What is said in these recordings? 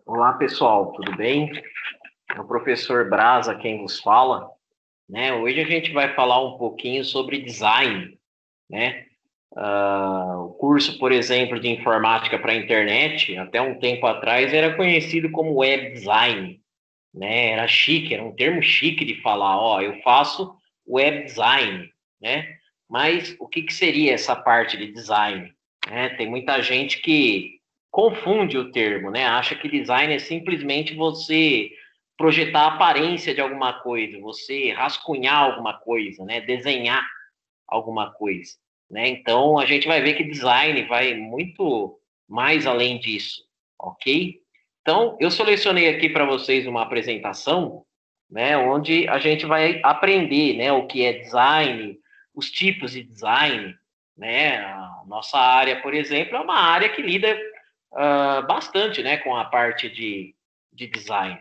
Olá, pessoal, tudo bem? É o professor Brasa quem vos fala, né? Hoje a gente vai falar um pouquinho sobre design, né? O curso, por exemplo, de informática para a internet, até um tempo atrás, era conhecido como web design, né? Era chique, era um termo chique de falar, ó, eu faço web design, né? Mas o que seria essa parte de design? Né? Tem muita gente que confunde o termo, né? Acha que design é simplesmente você projetar a aparência de alguma coisa, você rascunhar alguma coisa, né? Desenhar alguma coisa, né? Então a gente vai ver que design vai muito mais além disso, ok? Então eu selecionei aqui para vocês uma apresentação, né? Onde a gente vai aprender, né? O que é design, os tipos de design, né? A nossa área, por exemplo, é uma área que lida bastante, né? Com a parte de design.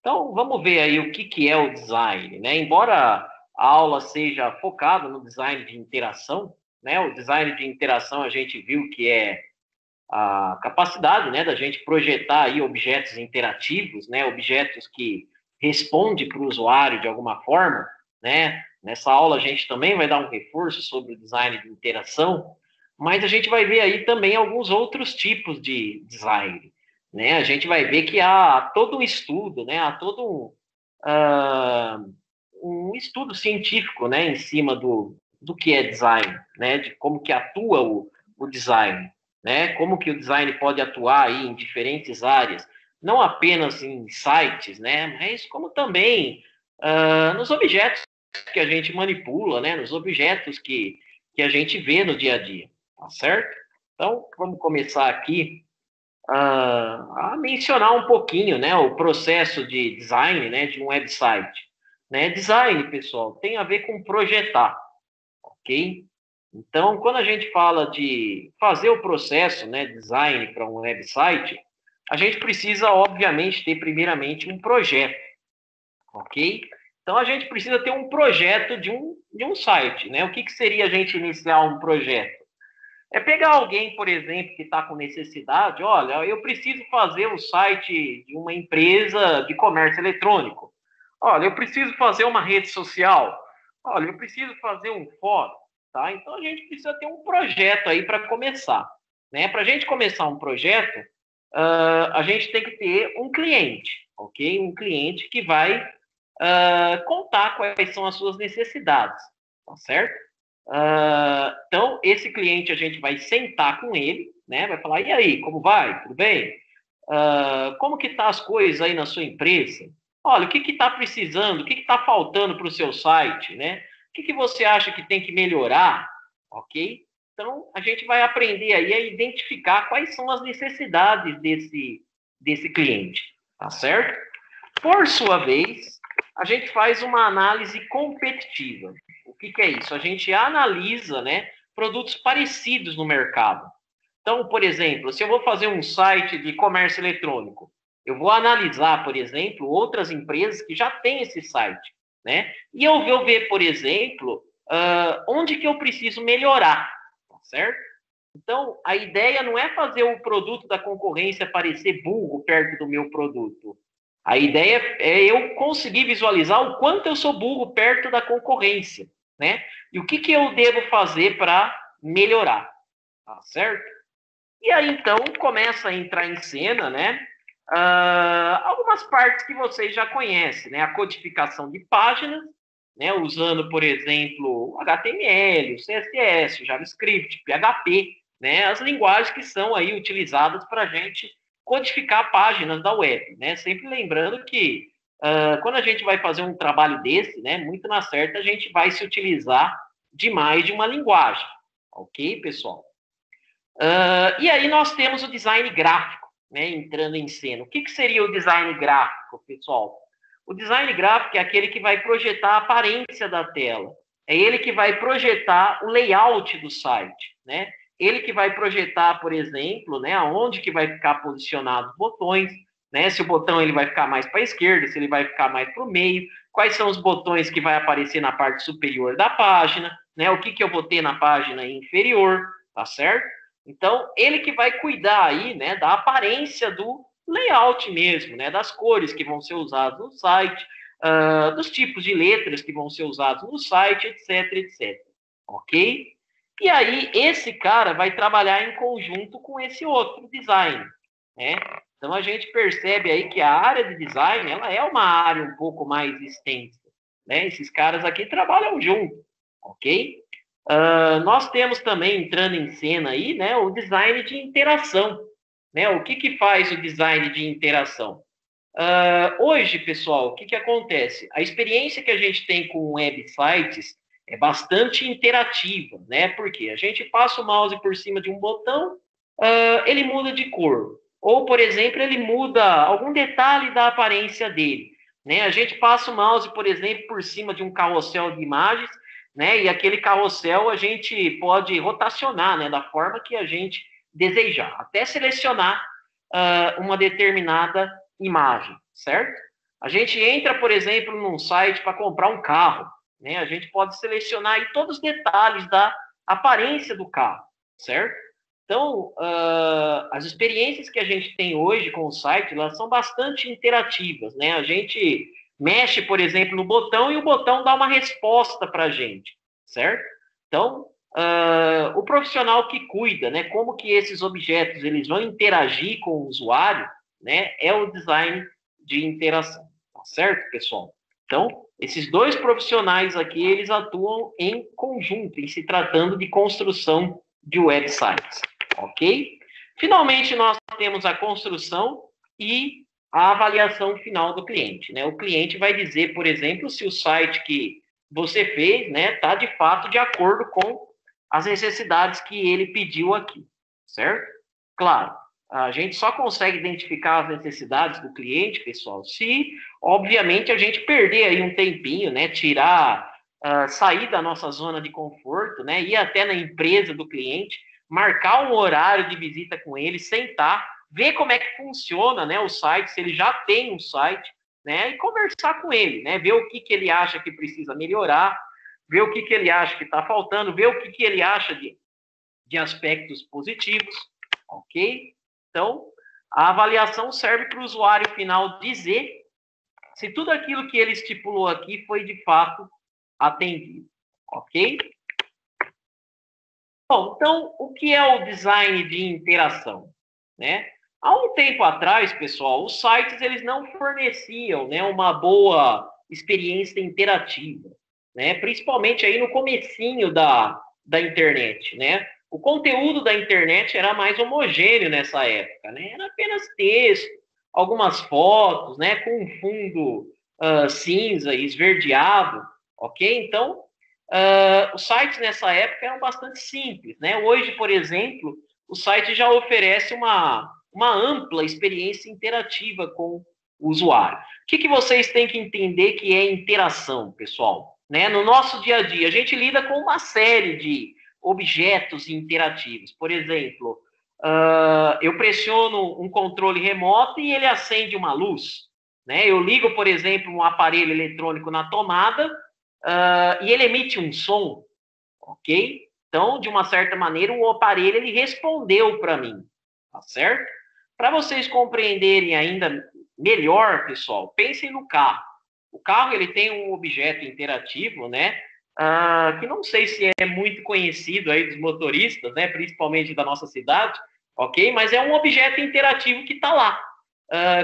Então, vamos ver aí o que é o design, né? Embora a aula seja focada no design de interação, né? O design de interação a gente viu que é a capacidade, né, da gente projetar aí objetos interativos, né? Objetos que respondem para o usuário de alguma forma, né? Nessa aula a gente também vai dar um reforço sobre o design de interação, mas a gente vai ver aí também alguns outros tipos de design, né? A gente vai ver que há todo um estudo, né? Há todo um estudo científico, né? Em cima do que é design, né? De como que atua o design, né? Como que o design pode atuar aí em diferentes áreas, não apenas em sites, né? Mas como também nos objetos que a gente manipula, né? Nos objetos que a gente vê no dia a dia, tá certo? Então, vamos começar aqui a mencionar um pouquinho, né, o processo de design, né, de um website. Né? Design, pessoal, tem a ver com projetar, ok? Então, quando a gente fala de fazer o processo, né, design para um website, a gente precisa, obviamente, ter primeiramente um projeto, ok? Então, a gente precisa ter um projeto de um site, né? O que seria a gente iniciar um projeto? É pegar alguém, por exemplo, que está com necessidade, olha, eu preciso fazer um site de uma empresa de comércio eletrônico. Olha, eu preciso fazer uma rede social. Olha, eu preciso fazer um fórum, tá? Então a gente precisa ter um projeto aí para começar, né? Para a gente começar um projeto, a gente tem que ter um cliente, ok? Um cliente que vai contar quais são as suas necessidades, tá certo? Então, esse cliente a gente vai sentar com ele, né? Vai falar, e aí, como vai? Tudo bem? Como que tá as coisas aí na sua empresa? Olha, o que está precisando? O que está faltando para o seu site, né? O que você acha que tem que melhorar? Ok? Então, a gente vai aprender aí a identificar quais são as necessidades desse cliente, tá certo? Por sua vez, a gente faz uma análise competitiva. O que é isso? A gente analisa, né, produtos parecidos no mercado. Então, por exemplo, se eu vou fazer um site de comércio eletrônico, eu vou analisar, por exemplo, outras empresas que já têm esse site, né? E eu vou ver, por exemplo, onde que eu preciso melhorar, tá certo? Então, a ideia não é fazer o produto da concorrência parecer burro perto do meu produto. A ideia é eu conseguir visualizar o quanto eu sou burro perto da concorrência, né? E o que eu devo fazer para melhorar, tá certo? E aí, então, começa a entrar em cena, né? Algumas partes que vocês já conhecem, né? A codificação de páginas, né? Usando, por exemplo, o HTML, o CSS, o JavaScript, PHP, né? As linguagens que são aí utilizadas para a gente codificar páginas da web, né? Sempre lembrando que quando a gente vai fazer um trabalho desse, né? Muito na certa, a gente vai se utilizar de mais de uma linguagem, ok, pessoal? E aí nós temos o design gráfico, né, entrando em cena. O que seria o design gráfico, pessoal? O design gráfico é aquele que vai projetar a aparência da tela. É ele que vai projetar o layout do site, né? Ele que vai projetar, por exemplo, né, aonde que vai ficar posicionado os botões, né? Se o botão ele vai ficar mais para a esquerda, se ele vai ficar mais para o meio, quais são os botões que vai aparecer na parte superior da página, né? O que eu vou ter na página inferior, tá certo? Então, ele que vai cuidar aí, né, da aparência layout mesmo, né? Das cores que vão ser usadas no site, dos tipos de letras que vão ser usados no site, etc, etc. Ok? E aí, esse cara vai trabalhar em conjunto com esse outro design, né? Então, a gente percebe aí que a área de design, ela é uma área um pouco mais extensa, né? Esses caras aqui trabalham junto, ok? Nós temos também, entrando em cena aí, né, o design de interação, né? O que que faz o design de interação? Hoje, pessoal, o que que acontece? A experiência que a gente tem com websites é bastante interativa, né? Porque a gente passa o mouse por cima de um botão, ele muda de cor. Ou, por exemplo, ele muda algum detalhe da aparência dele, né? A gente passa o mouse, por exemplo, por cima de um carrossel de imagens, né? E aquele carrossel a gente pode rotacionar, né? Da forma que a gente desejar, até selecionar uma determinada imagem, certo? A gente entra, por exemplo, num site para comprar um carro, né? A gente pode selecionar aí todos os detalhes da aparência do carro, certo? Então, as experiências que a gente tem hoje com o site, elas são bastante interativas, né? A gente mexe, por exemplo, no botão e o botão dá uma resposta para a gente, certo? Então, o profissional que cuida, né? Como que esses objetos eles vão interagir com o usuário, né? É o design de interação, tá certo, pessoal? Então, esses dois profissionais aqui, eles atuam em conjunto, em se tratando de construção de websites, ok? Finalmente, nós temos a construção e a avaliação final do cliente, né? O cliente vai dizer, por exemplo, se o site que você fez, né, está de fato de acordo com as necessidades que ele pediu aqui, certo? Claro, a gente só consegue identificar as necessidades do cliente, pessoal, se, obviamente, a gente perder aí um tempinho, né, tirar, sair da nossa zona de conforto, né, ir até na empresa do cliente, marcar um horário de visita com ele, sentar, ver como é que funciona, né, o site, se ele já tem um site, né, e conversar com ele, né, ver o que que ele acha que precisa melhorar, ver o que que ele acha que está faltando, ver o que que ele acha de aspectos positivos, ok? Então, a avaliação serve para o usuário final dizer se tudo aquilo que ele estipulou aqui foi de fato atendido, ok? Bom, então, o que é o design de interação, né? Há um tempo atrás, pessoal, os sites eles não forneciam, né, uma boa experiência interativa, né? Principalmente aí no comecinho da internet, né? O conteúdo da internet era mais homogêneo nessa época, né? Era apenas texto, algumas fotos, né, com um fundo cinza e esverdeado, ok? Então, os sites nessa época eram bastante simples, né? Hoje, por exemplo, o site já oferece uma ampla experiência interativa com o usuário. O que, que vocês têm que entender que é interação, pessoal? Né? No nosso dia a dia, a gente lida com uma série de objetos interativos. Por exemplo, eu pressiono um controle remoto e ele acende uma luz. Né? Eu ligo, por exemplo, um aparelho eletrônico na tomada e ele emite um som, ok? Então, de uma certa maneira, o aparelho ele respondeu para mim, tá certo? Para vocês compreenderem ainda melhor, pessoal, pensem no carro. O carro ele tem um objeto interativo, né? Que não sei se é muito conhecido aí dos motoristas, né? Principalmente da nossa cidade, ok? Mas é um objeto interativo que está lá.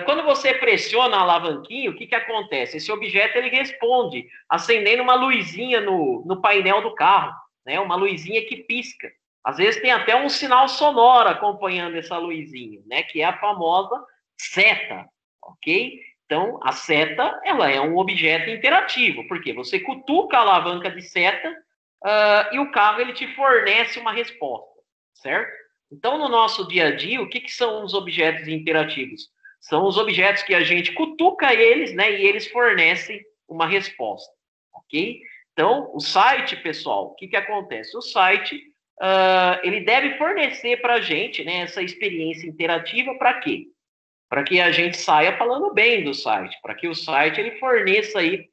Quando você pressiona a alavanquinha, o que, que acontece? Esse objeto ele responde, acendendo uma luzinha no painel do carro, né? Uma luzinha que pisca. Às vezes tem até um sinal sonoro acompanhando essa luzinha, né? Que é a famosa seta, ok? Então, a seta, ela é um objeto interativo, porque você cutuca a alavanca de seta e o carro ele te fornece uma resposta, certo? Então, no nosso dia a dia, o que, que são os objetos interativos? São os objetos que a gente cutuca eles, né, e eles fornecem uma resposta, ok? Então, o site, pessoal, o que, que acontece? O site, ele deve fornecer para a gente, né, essa experiência interativa para quê? Para que a gente saia falando bem do site, para que o site ele forneça aí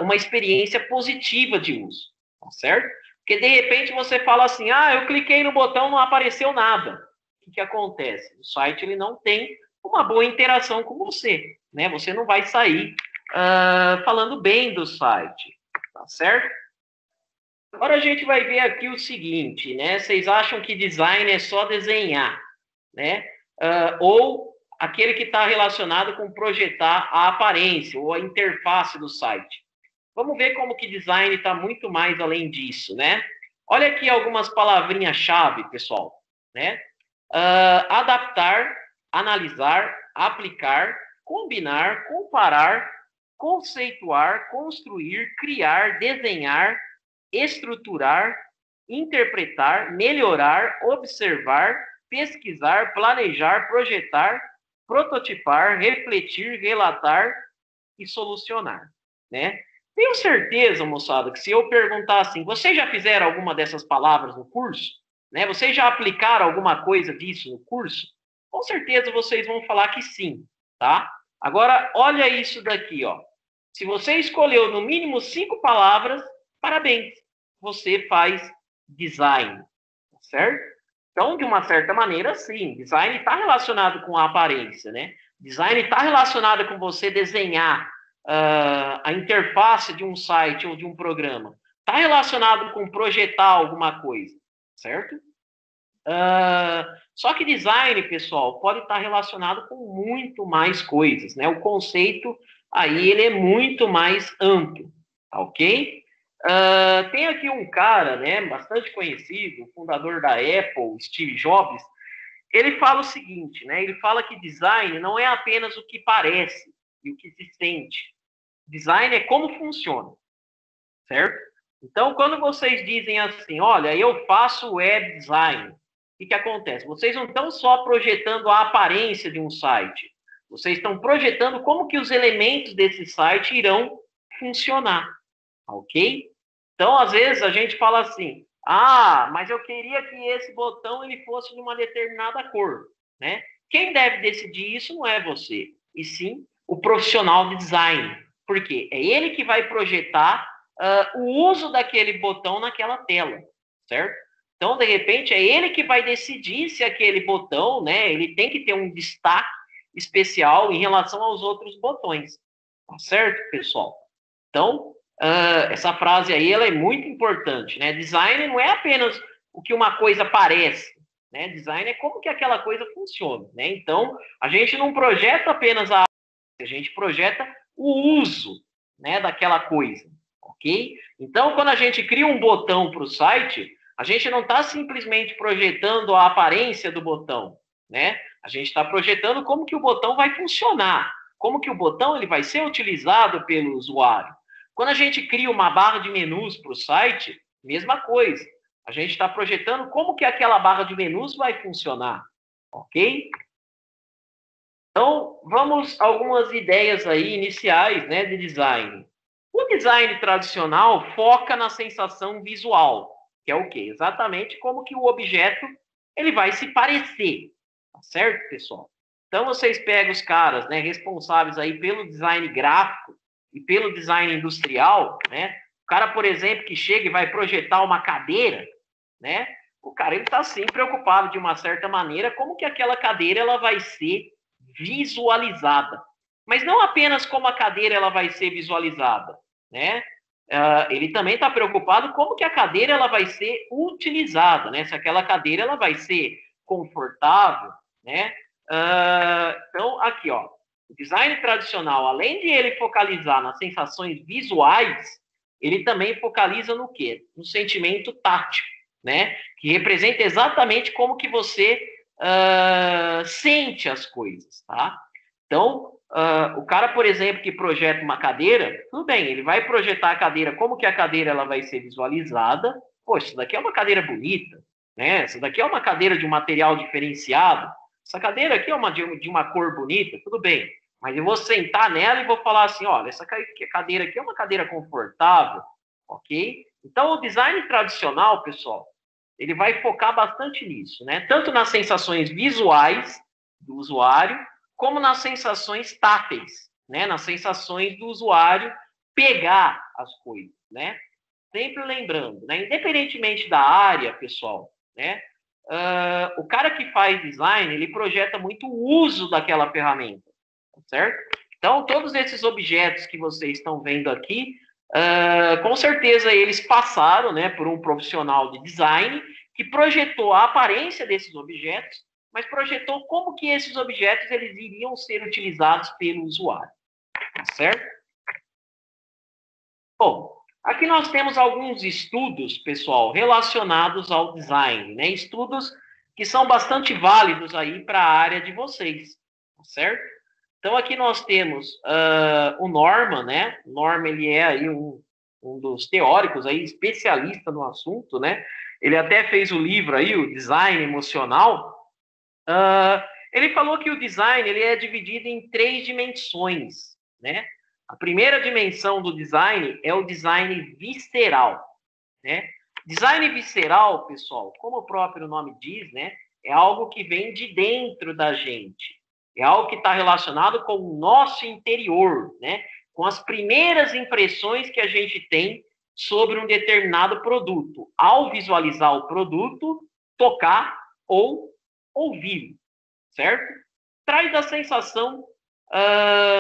uma experiência positiva de uso, tá certo? Porque de repente você fala assim, eu cliquei no botão, não apareceu nada. O que, que acontece? O site ele não tem uma boa interação com você, né? Você não vai sair falando bem do site, tá certo? Agora a gente vai ver aqui o seguinte, né? Vocês acham que design é só desenhar, né? Ou aquele que está relacionado com projetar a aparência ou a interface do site. Vamos ver como que design está muito mais além disso, né? Olha aqui algumas palavrinhas-chave, pessoal, né? Adaptar, analisar, aplicar, combinar, comparar, conceituar, construir, criar, desenhar, estruturar, interpretar, melhorar, observar, pesquisar, planejar, projetar, prototipar, refletir, relatar e solucionar, né? Tenho certeza, moçada, que se eu perguntar assim, vocês já fizeram alguma dessas palavras no curso? Né? Vocês já aplicaram alguma coisa disso no curso? Com certeza vocês vão falar que sim, tá? Agora, olha isso daqui, ó. Se você escolheu no mínimo 5 palavras, parabéns, você faz design, certo? Então, de uma certa maneira, sim, design está relacionado com a aparência, né? Design está relacionado com você desenhar a interface de um site ou de um programa. Está relacionado com projetar alguma coisa, certo? Só que design, pessoal, pode estar relacionado com muito mais coisas, né? O conceito aí ele é muito mais amplo, tá ok? Tem aqui um cara, né, bastante conhecido, o fundador da Apple, Steve Jobs. Ele fala o seguinte, né? Ele fala que design não é apenas o que parece e o que se sente. Design é como funciona, certo? Então, quando vocês dizem assim, olha, eu faço web design, o que acontece? Vocês não estão só projetando a aparência de um site, vocês estão projetando como que os elementos desse site irão funcionar, ok? Então, às vezes, a gente fala assim, mas eu queria que esse botão ele fosse de uma determinada cor, né? Quem deve decidir isso não é você, e sim o profissional de design, porque é ele que vai projetar o uso daquele botão naquela tela, certo? Então, de repente, é ele que vai decidir se aquele botão, né, ele tem que ter um destaque especial em relação aos outros botões, tá certo, pessoal? Então, essa frase aí, ela é muito importante, né? Design não é apenas o que uma coisa parece, né? Design é como que aquela coisa funciona, né? Então, a gente não projeta apenas a gente projeta o uso, né, daquela coisa, ok? Então, quando a gente cria um botão para o site, a gente não está simplesmente projetando a aparência do botão, né? A gente está projetando como que o botão vai funcionar, como que o botão ele vai ser utilizado pelo usuário. Quando a gente cria uma barra de menus para o site, mesma coisa. A gente está projetando como que aquela barra de menus vai funcionar, ok? Então, vamos a algumas ideias aí iniciais, né, de design. O design tradicional foca na sensação visual, que é o quê? Exatamente como que o objeto ele vai se parecer, tá certo, pessoal? Então, vocês pegam os caras, né, responsáveis aí pelo design gráfico e pelo design industrial, né? O cara, por exemplo, que chega e vai projetar uma cadeira, né? O cara ele está sim preocupado de uma certa maneira como que aquela cadeira ela vai ser visualizada, mas não apenas como a cadeira ela vai ser visualizada, né? Ele também está preocupado como que a cadeira ela vai ser utilizada, né? Se aquela cadeira ela vai ser confortável, né? Então aqui, ó, o design tradicional, além de ele focalizar nas sensações visuais, ele também focaliza no quê? No sentimento tátil, né? Que representa exatamente como que você sente as coisas, tá? Então, o cara, por exemplo, que projeta uma cadeira, tudo bem, ele vai projetar a cadeira, como que a cadeira ela vai ser visualizada. Pô, isso daqui é uma cadeira bonita, né? Isso daqui é uma cadeira de um material diferenciado. Essa cadeira aqui é de uma cor bonita, tudo bem. Mas eu vou sentar nela e vou falar assim, olha, essa cadeira aqui é uma cadeira confortável, ok? Então, o design tradicional, pessoal, ele vai focar bastante nisso, né? Tanto nas sensações visuais do usuário, como nas sensações táteis, né? Nas sensações do usuário pegar as coisas, né? Sempre lembrando, né? Independentemente da área, pessoal, né? o cara que faz design, ele projeta muito o uso daquela ferramenta, certo? Então, todos esses objetos que vocês estão vendo aqui, com certeza eles passaram, né, por um profissional de design que projetou a aparência desses objetos, mas projetou como que esses objetos eles iriam ser utilizados pelo usuário, tá certo? Bom, aqui nós temos alguns estudos, pessoal, relacionados ao design, né? Estudos que são bastante válidos aí para a área de vocês, tá certo? Então, aqui nós temos o Norman, né? O Norman, ele é aí um dos teóricos aí, especialista no assunto, né? Ele até fez o livro aí, o Design Emocional. Ele falou que o design ele é dividido em 3 dimensões, né? A primeira dimensão do design é o design visceral, né? Design visceral, pessoal, como o próprio nome diz, né? É algo que vem de dentro da gente. É algo que está relacionado com o nosso interior, né? Com as primeiras impressões que a gente tem sobre um determinado produto, ao visualizar o produto, tocar ou ouvir, certo? Traz a sensação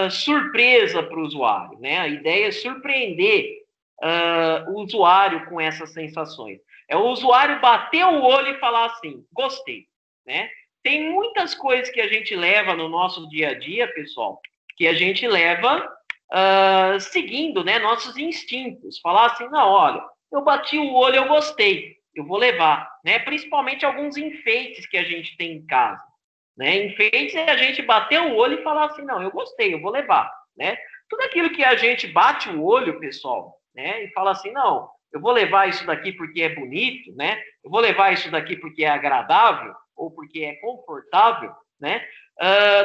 surpresa para o usuário, né? A ideia é surpreender o usuário com essas sensações. É o usuário bater o olho e falar assim, gostei, né? Tem muitas coisas que a gente leva no nosso dia a dia, pessoal, que a gente leva seguindo, né, nossos instintos. Falar assim, não, olha, eu bati o olho, eu gostei, eu vou levar, né? Principalmente alguns enfeites que a gente tem em casa, né? Enfeites é a gente bater o olho e falar assim, não, eu gostei, eu vou levar, né? Tudo aquilo que a gente bate o olho, pessoal, né, e fala assim, não, eu vou levar isso daqui porque é bonito, né? Eu vou levar isso daqui porque é agradável ou porque é confortável, né?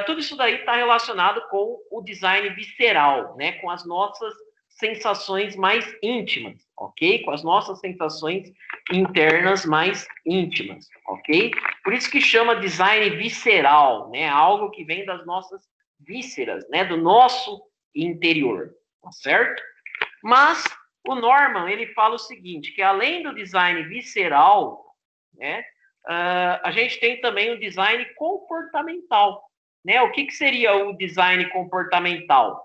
Tudo isso daí está relacionado com o design visceral, né? Com as nossas sensações mais íntimas, ok? Com as nossas sensações internas mais íntimas, ok? Por isso que chama design visceral, né? Algo que vem das nossas vísceras, né? Do nosso interior, tá certo? Mas o Norman, ele fala o seguinte, que além do design visceral, né? A gente tem também o design comportamental, né? O que seria o design comportamental?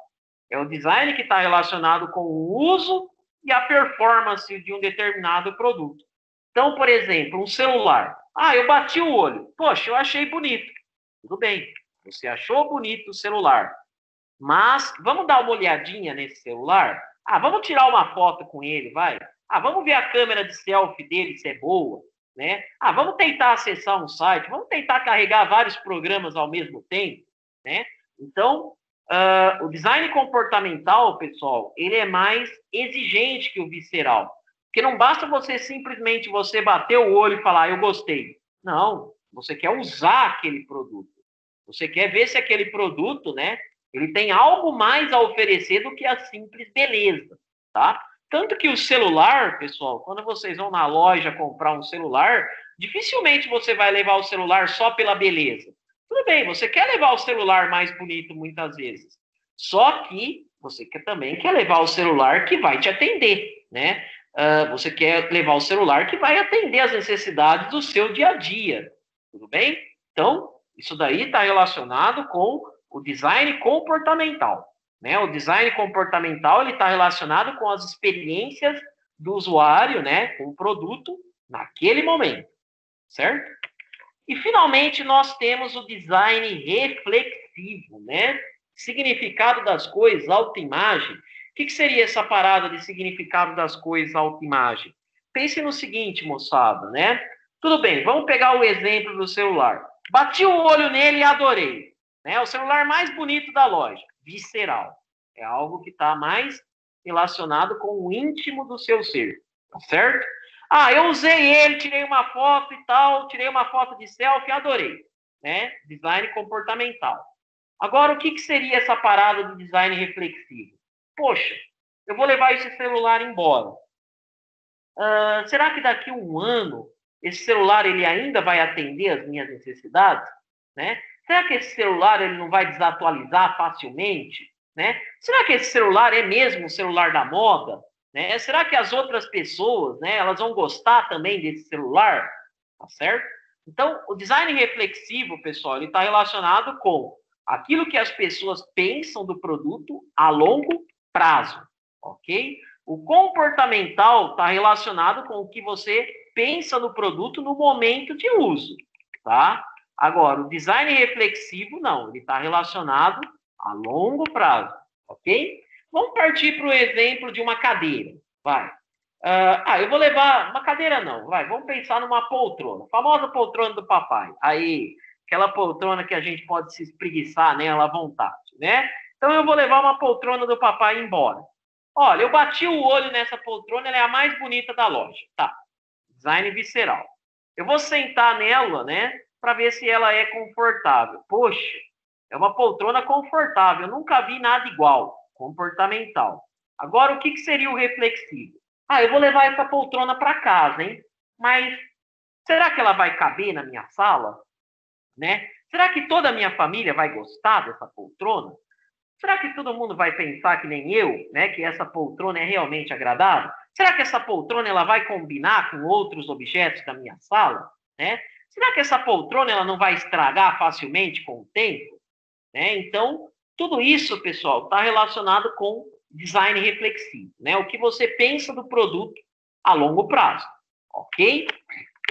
É o design que está relacionado com o uso e a performance de um determinado produto. Então, por exemplo, um celular. Eu bati o olho. Poxa, eu achei bonito. Tudo bem, você achou bonito o celular. Mas vamos dar uma olhadinha nesse celular? Vamos tirar uma foto com ele, vai? Vamos ver a câmera de selfie dele se é boa, né? Vamos tentar acessar um site, vamos tentar carregar vários programas ao mesmo tempo, né? Então, o design comportamental, pessoal, ele é mais exigente que o visceral. Porque não basta você simplesmente você bater o olho e falar, eu gostei. Não, você quer usar aquele produto. Você quer ver se aquele produto, né, ele tem algo mais a oferecer do que a simples beleza, tá? Tanto que o celular, pessoal, quando vocês vão na loja comprar um celular, dificilmente você vai levar o celular só pela beleza. Tudo bem, você quer levar o celular mais bonito muitas vezes. Só que você também quer levar o celular que vai te atender, né? Você quer levar o celular que vai atender as necessidades do seu dia a dia. Tudo bem? Então, isso daí está relacionado com o design comportamental, né? O design comportamental ele está relacionado com as experiências do usuário, né, com o produto naquele momento, certo? E finalmente nós temos o design reflexivo, né? Significado das coisas, autoimagem. O que seria essa parada de significado das coisas, autoimagem? Pense no seguinte, moçada, né? Tudo bem, vamos pegar o exemplo do celular. Bati o olho nele e adorei. Né? O celular mais bonito da loja, visceral. É algo que está mais relacionado com o íntimo do seu ser, tá certo? Eu usei ele, tirei uma foto e tal, tirei uma foto de selfie, adorei. Né? Design comportamental. Agora, o que seria essa parada do design reflexivo? Poxa, eu vou levar esse celular embora. Será que daqui a um ano esse celular ele ainda vai atender as minhas necessidades? Né? Será que esse celular ele não vai desatualizar facilmente? Né? Será que esse celular é mesmo o celular da moda? Né? Será que as outras pessoas, né, elas vão gostar também desse celular? Tá certo? Então, o design reflexivo, pessoal, ele está relacionado com aquilo que as pessoas pensam do produto a longo prazo, ok? O comportamental está relacionado com o que você pensa no produto no momento de uso, tá? Agora, o design reflexivo, não, ele está relacionado a longo prazo, ok? Vamos partir para o exemplo de uma cadeira, vai. Eu vou levar uma cadeira não, vai, vamos pensar numa poltrona, famosa poltrona do papai, aí, aquela poltrona que a gente pode se espreguiçar nela à vontade, né? Então eu vou levar uma poltrona do papai embora. Olha, eu bati o olho nessa poltrona, ela é a mais bonita da loja, tá? Design visceral. Eu vou sentar nela, né, para ver se ela é confortável. Poxa, é uma poltrona confortável, eu nunca vi nada igual, comportamental. Agora, o que seria o reflexivo? Eu vou levar essa poltrona para casa, hein? Mas será que ela vai caber na minha sala? Né? Será que toda a minha família vai gostar dessa poltrona? Será que todo mundo vai pensar que nem eu, né, que essa poltrona é realmente agradável? Será que essa poltrona ela vai combinar com outros objetos da minha sala? Né? Será que essa poltrona ela não vai estragar facilmente com o tempo? Né? Então, tudo isso, pessoal, está relacionado com design reflexivo, né? O que você pensa do produto a longo prazo, ok?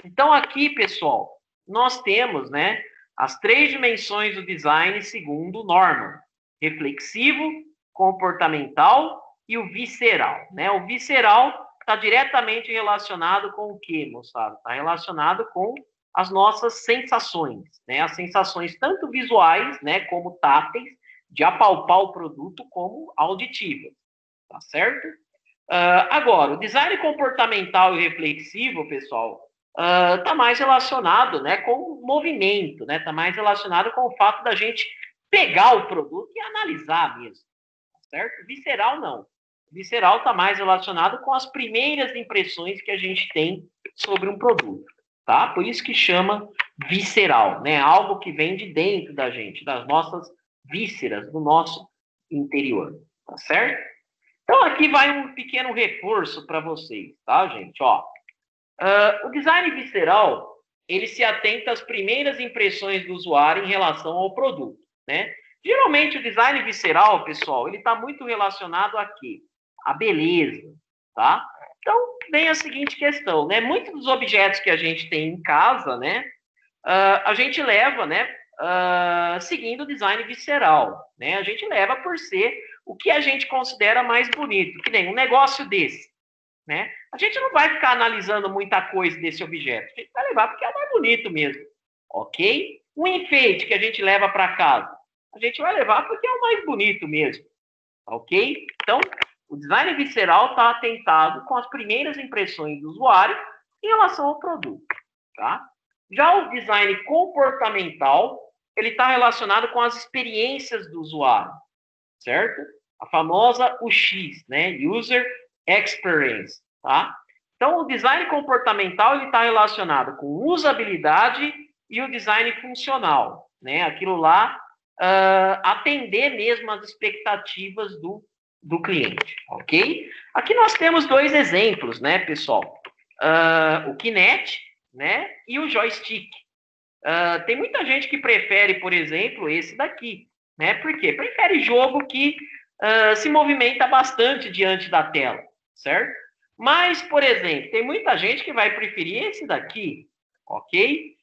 Então, aqui, pessoal, nós temos, né, as 3 dimensões do design segundo Norman: reflexivo, comportamental e o visceral, né? O visceral está diretamente relacionado com o quê, moçada? Está relacionado com as nossas sensações, né? As sensações tanto visuais, né, como táteis, de apalpar o produto, como auditivas, tá certo? Agora, o design comportamental e reflexivo, pessoal, está mais relacionado, né, com o movimento, né? Está mais relacionado com o fato da gente pegar o produto e analisar mesmo, certo? Visceral, não. Visceral está mais relacionado com as primeiras impressões que a gente tem sobre um produto, tá? Por isso que chama visceral, né? Algo que vem de dentro da gente, das nossas vísceras, do nosso interior, tá certo? Então, aqui vai um pequeno reforço para vocês, tá, gente? Ó, o design visceral, ele se atenta às primeiras impressões do usuário em relação ao produto, né? Geralmente, o design visceral, pessoal, ele está muito relacionado a quê? A beleza, tá? Então, vem a seguinte questão, né? Muitos dos objetos que a gente tem em casa, né? A gente leva, né? Seguindo o design visceral, né? A gente leva por ser o que a gente considera mais bonito, que nem um negócio desse, né? A gente não vai ficar analisando muita coisa desse objeto, a gente vai levar porque é mais bonito mesmo, ok? Um enfeite que a gente leva para casa, a gente vai levar porque é o mais bonito mesmo, ok? Então, o design visceral está atentado com as primeiras impressões do usuário em relação ao produto, tá? Já o design comportamental, ele está relacionado com as experiências do usuário, certo? A famosa UX, né? User Experience, tá? Então, o design comportamental ele está relacionado com usabilidade e o design funcional, né? Aquilo lá, atender mesmo as expectativas do cliente, ok? Aqui nós temos 2 exemplos, né, pessoal? O Kinect, né, e o joystick. Tem muita gente que prefere, por exemplo, esse daqui, né? Por quê? Prefere jogo que se movimenta bastante diante da tela, certo? Mas, por exemplo, tem muita gente que vai preferir esse daqui, ok?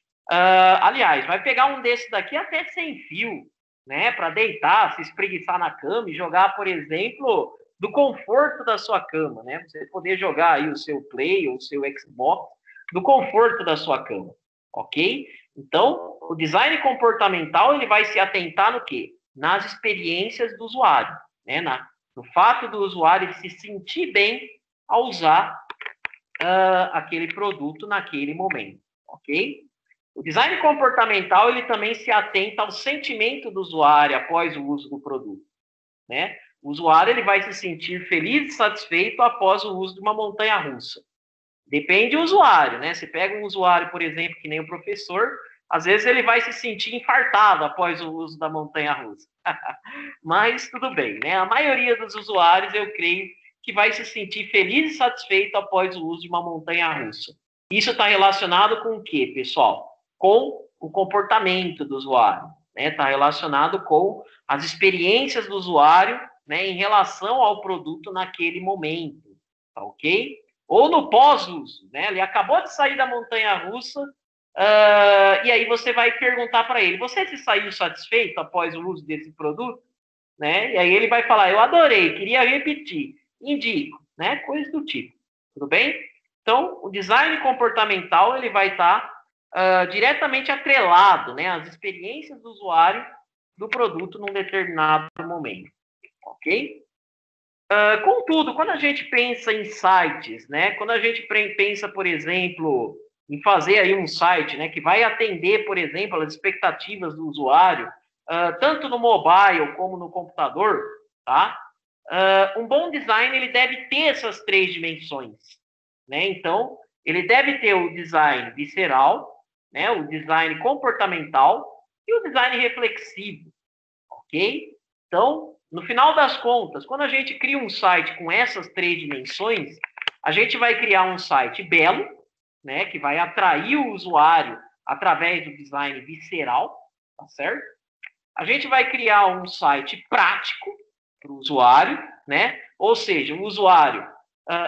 Aliás, vai pegar um desse daqui até sem fio, né? Para deitar, se espreguiçar na cama e jogar, por exemplo, do conforto da sua cama, né? Você poder jogar aí o seu Play ou o seu Xbox do conforto da sua cama, ok? Então, o design comportamental ele vai se atentar no quê? Nas experiências do usuário, né? No fato do usuário se sentir bem ao usar aquele produto naquele momento, ok? O design comportamental ele também se atenta ao sentimento do usuário após o uso do produto, né? O usuário ele vai se sentir feliz e satisfeito após o uso de uma montanha-russa. Depende do usuário, né? Você pega um usuário, por exemplo, que nem o professor, às vezes ele vai se sentir infartado após o uso da montanha-russa. Mas tudo bem, né? A maioria dos usuários, eu creio, que vai se sentir feliz e satisfeito após o uso de uma montanha-russa. Isso está relacionado com o quê, pessoal? com o comportamento do usuário, né? Está relacionado com as experiências do usuário, né, em relação ao produto naquele momento, tá ok? Ou no pós-uso, né? Ele acabou de sair da montanha-russa, e aí você vai perguntar para ele, você se saiu satisfeito após o uso desse produto? Né? E aí ele vai falar, eu adorei, queria repetir, indico, né? Coisas do tipo, tudo bem? Então, o design comportamental, ele vai estar diretamente atrelado, né, às experiências do usuário do produto num determinado momento, ok? Contudo, quando a gente pensa em sites, né, quando a gente pensa, por exemplo, em fazer aí um site, né, que vai atender, por exemplo, as expectativas do usuário, tanto no mobile como no computador, tá? Um bom design, ele deve ter essas três dimensões, né? Então, ele deve ter o design visceral, né, o design comportamental e o design reflexivo, ok? Então, no final das contas, quando a gente cria um site com essas três dimensões, a gente vai criar um site belo, né, que vai atrair o usuário através do design visceral, tá certo? A gente vai criar um site prático para o usuário, né? Ou seja, o usuário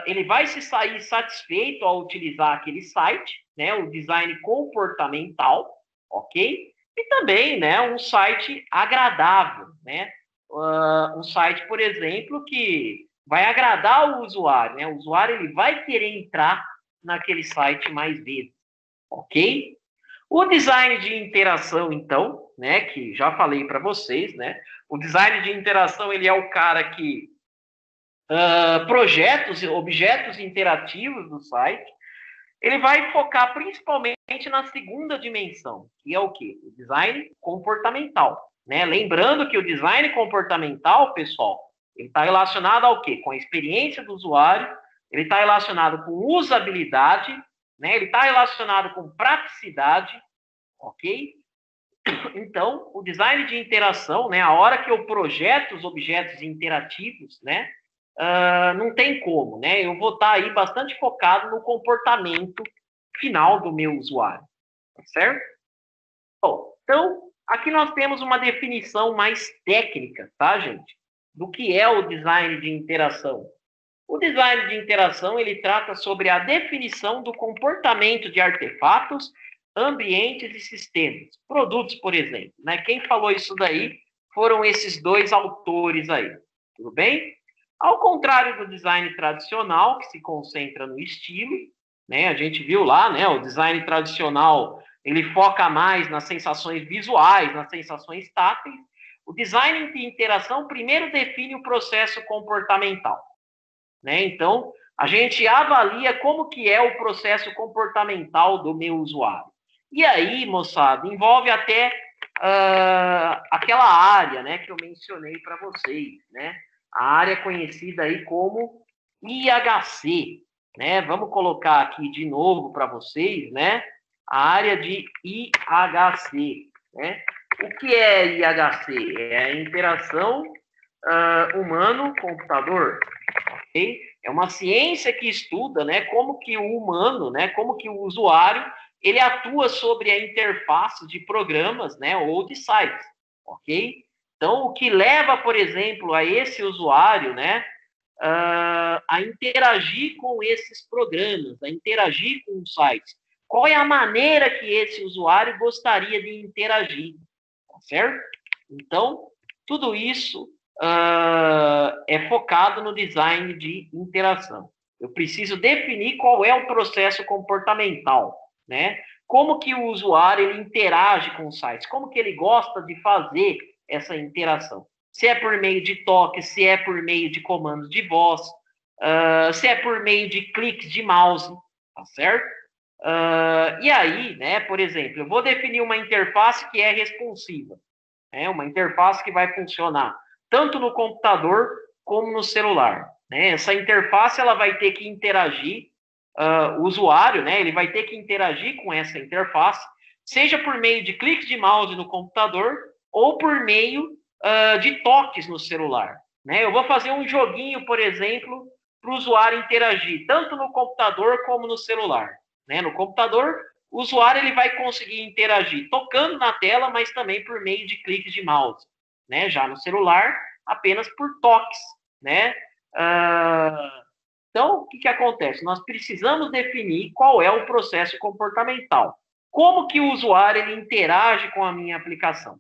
ele vai se sair satisfeito ao utilizar aquele site, né? O design comportamental, ok? E também, né, um site agradável, né? Um site, por exemplo, que vai agradar o usuário, né? O usuário ele vai querer entrar naquele site mais vezes, ok? O design de interação, então, né, que já falei para vocês, né? O design de interação ele é o cara que projetos, objetos interativos do site, ele vai focar principalmente na segunda dimensão, que é o quê? O design comportamental, né? Lembrando que o design comportamental, pessoal, ele está relacionado ao quê? Com a experiência do usuário, ele está relacionado com usabilidade, né? Ele está relacionado com praticidade, ok? Então, o design de interação, né? A hora que eu projeto os objetos interativos, né? Não tem como, né? Eu vou estar aí bastante focado no comportamento final do meu usuário, tá certo? Bom, então, aqui nós temos uma definição mais técnica, tá, gente? Do que é o design de interação. O design de interação, ele trata sobre a definição do comportamento de artefatos, ambientes e sistemas. Produtos, por exemplo, né? Quem falou isso daí foram esses dois autores aí, tudo bem? Ao contrário do design tradicional, que se concentra no estilo, né? A gente viu lá, né? O design tradicional, ele foca mais nas sensações visuais, nas sensações táteis. O design de interação primeiro define o processo comportamental, né? Então, a gente avalia como que é o processo comportamental do meu usuário. E aí, moçada, envolve até aquela área, né, que eu mencionei para vocês, né? A área conhecida aí como IHC, né? Vamos colocar aqui de novo para vocês, né? A área de IHC, né? O que é IHC? É a interação humano-computador, ok? É uma ciência que estuda, né, como que o humano, né, como que o usuário, ele atua sobre a interface de programas, né, ou de sites, ok? Então, o que leva, por exemplo, a esse usuário, né, a interagir com esses programas, a interagir com os sites. Qual é a maneira que esse usuário gostaria de interagir, tá certo? Então, tudo isso é focado no design de interação. Eu preciso definir qual é o processo comportamental, né? Como que o usuário ele interage com os sites, como que ele gosta de fazer essa interação. Se é por meio de toque, se é por meio de comandos de voz, se é por meio de cliques de mouse, tá certo? E aí, né, por exemplo, eu vou definir uma interface que é responsiva, né, uma interface que vai funcionar tanto no computador como no celular, né? Essa interface ela vai ter que interagir, o usuário, né, ele vai ter que interagir com essa interface, seja por meio de cliques de mouse no computador ou por meio de toques no celular, né? Eu vou fazer um joguinho, por exemplo, para o usuário interagir tanto no computador como no celular, né? No computador, o usuário ele vai conseguir interagir tocando na tela, mas também por meio de cliques de mouse, né? Já no celular, apenas por toques, né? Então, o que acontece? Nós precisamos definir qual é o processo comportamental. Como que o usuário ele interage com a minha aplicação?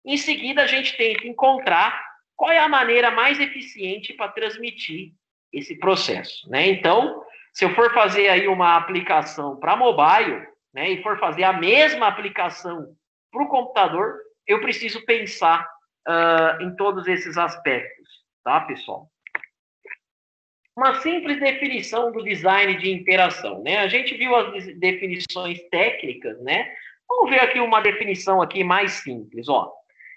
Em seguida, a gente tem que encontrar qual é a maneira mais eficiente para transmitir esse processo, né? Então, se eu for fazer aí uma aplicação para mobile, né, e for fazer a mesma aplicação para o computador, eu preciso pensar em todos esses aspectos, tá, pessoal? Uma simples definição do design de interação, né? A gente viu as definições técnicas, né? Vamos ver aqui uma definição aqui mais simples, ó.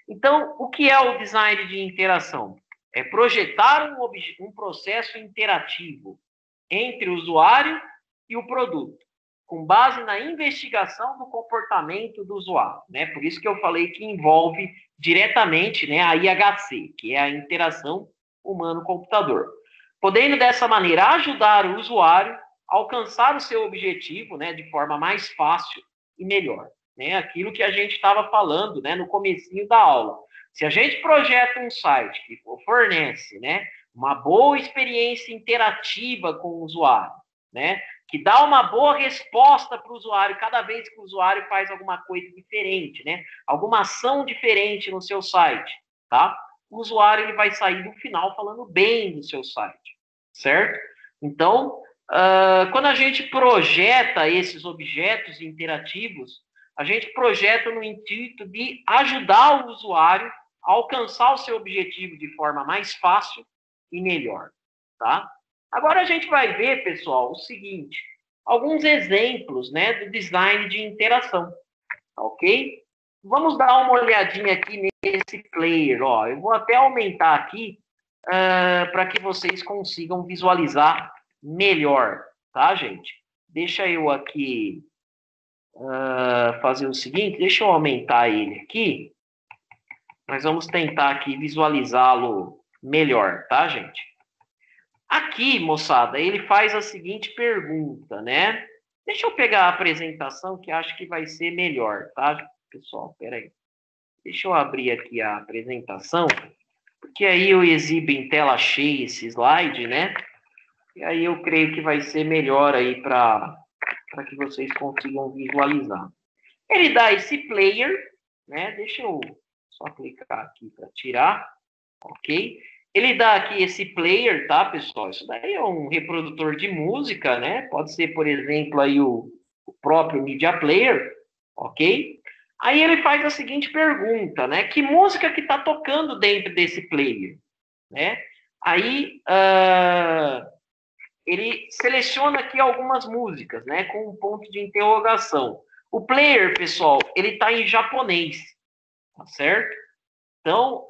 Então, o que é o design de interação? É projetar um processo interativo entre o usuário e o produto, com base na investigação do comportamento do usuário, né? Por isso que eu falei que envolve diretamente, né, a IHC, que é a interação humano-computador. Podendo, dessa maneira, ajudar o usuário a alcançar o seu objetivo, né, de forma mais fácil e melhor. Né? Aquilo que a gente estava falando, né, no comecinho da aula. Se a gente projeta um site que fornece, né, uma boa experiência interativa com o usuário, né, que dá uma boa resposta para o usuário cada vez que o usuário faz alguma coisa diferente, né, alguma ação diferente no seu site, tá? O usuário ele vai sair no final falando bem do seu site, certo? Então, quando a gente projeta esses objetos interativos, a gente projeta no intuito de ajudar o usuário a alcançar o seu objetivo de forma mais fácil e melhor, tá? Agora a gente vai ver, pessoal, o seguinte, alguns exemplos, né, do design de interação, ok? Vamos dar uma olhadinha aqui nesse player, ó. Eu vou até aumentar aqui para que vocês consigam visualizar melhor, tá, gente? Deixa eu aqui fazer o seguinte, deixa eu aumentar ele aqui. Nós vamos tentar aqui visualizá-lo melhor, tá, gente? Aqui, moçada, ele faz a seguinte pergunta, né? Deixa eu pegar a apresentação que acho que vai ser melhor, tá, pessoal? Peraí. Deixa eu abrir aqui a apresentação, porque aí eu exibo em tela cheia esse slide, né? E aí eu creio que vai ser melhor aí para que vocês consigam visualizar. Ele dá esse player, né? Deixa eu só clicar aqui para tirar, ok? Ele dá aqui esse player, tá, pessoal? Isso daí é um reprodutor de música, né? Pode ser, por exemplo, aí o próprio Media Player, ok? Aí ele faz a seguinte pergunta, né? Que música que está tocando dentro desse player, né? Aí ele seleciona aqui algumas músicas, né? Com um ponto de interrogação. O player, pessoal, ele está em japonês, tá certo? Então,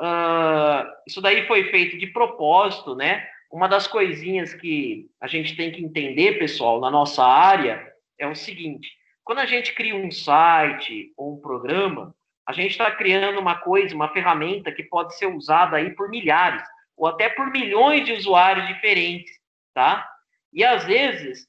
isso daí foi feito de propósito, né? Uma das coisinhas que a gente tem que entender, pessoal, na nossa área, é o seguinte: quando a gente cria um site ou um programa, a gente está criando uma coisa, uma ferramenta que pode ser usada aí por milhares ou até por milhões de usuários diferentes, tá? E às vezes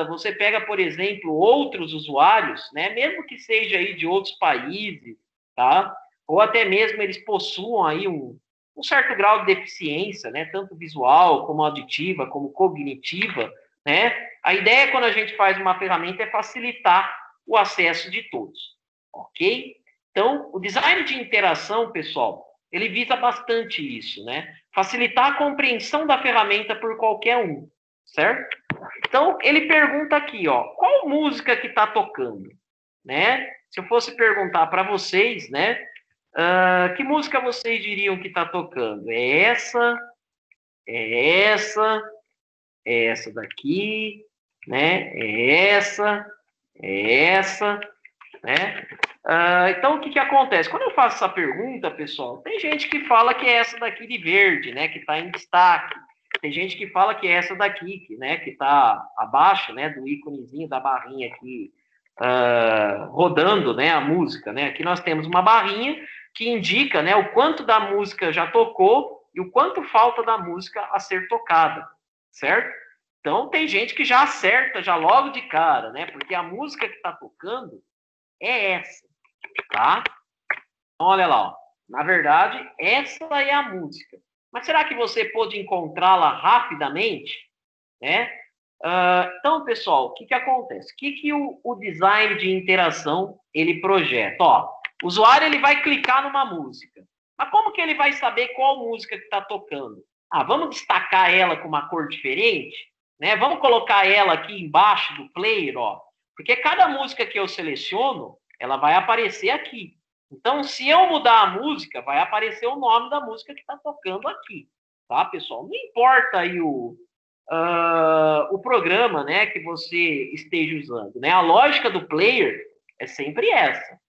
você pega, por exemplo, outros usuários, né? Mesmo que seja aí de outros países, tá? Ou até mesmo eles possuam aí um certo grau de deficiência, né, tanto visual, como auditiva, como cognitiva, né? A ideia quando a gente faz uma ferramenta é facilitar o acesso de todos, ok? Então, o design de interação, pessoal, ele visa bastante isso, né? Facilitar a compreensão da ferramenta por qualquer um, certo? Então, ele pergunta aqui, ó, qual música que está tocando, né? Se eu fosse perguntar para vocês, né, que música vocês diriam que está tocando? É essa, é essa, é essa daqui, né? É essa, né? Então, o que acontece? Quando eu faço essa pergunta, pessoal, tem gente que fala que é essa daqui de verde, né? Que está em destaque. Tem gente que fala que é essa daqui, que está abaixo, né? Do íconezinho da barrinha aqui, rodando, né? A música, né? Aqui nós temos uma barrinha que indica, né, o quanto da música já tocou e o quanto falta da música a ser tocada, certo? Então, tem gente que já acerta já logo de cara, né? Porque a música que está tocando é essa, tá? Então, olha lá, ó. Na verdade, essa é a música. Mas será que você pôde encontrá-la rapidamente, né? Então, pessoal, o que, que acontece? O que, que o design de interação ele projeta? Ó, o usuário ele vai clicar numa música. Mas como que ele vai saber qual música que está tocando? Ah, vamos destacar ela com uma cor diferente? Né? Vamos colocar ela aqui embaixo do player, ó. Porque cada música que eu seleciono, ela vai aparecer aqui. Então, se eu mudar a música, vai aparecer o nome da música que está tocando aqui. Tá, pessoal? Não importa aí o programa, né, que você esteja usando, né? A lógica do player é sempre essa,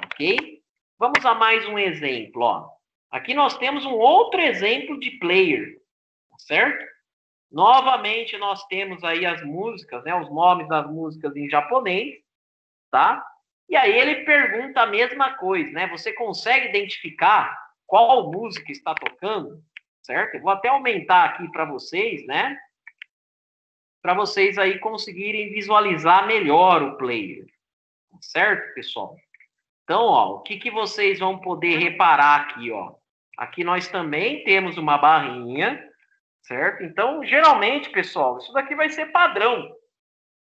ok? Vamos a mais um exemplo, ó. Aqui nós temos um outro exemplo de player, certo? Novamente nós temos aí as músicas, né, os nomes das músicas em japonês, tá? E aí ele pergunta a mesma coisa, né? Você consegue identificar qual música está tocando, certo? Eu vou até aumentar aqui para vocês, né? Para vocês aí conseguirem visualizar melhor o player, certo, pessoal? Então, ó, o que, que vocês vão poder reparar aqui, ó? Aqui nós também temos uma barrinha, certo? Então, geralmente, pessoal, isso daqui vai ser padrão,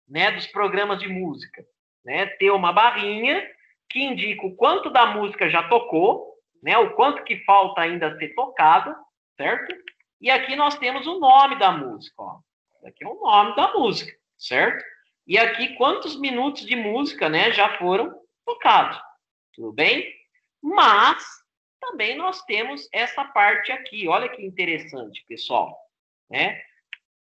né, dos programas de música, né? Ter uma barrinha que indica o quanto da música já tocou, né? O quanto que falta ainda ser tocada, certo? E aqui nós temos o nome da música, ó. Aqui é o nome da música, certo? E aqui quantos minutos de música, né, já foram tocados. Tudo bem? Mas também nós temos essa parte aqui. Olha que interessante, pessoal, né?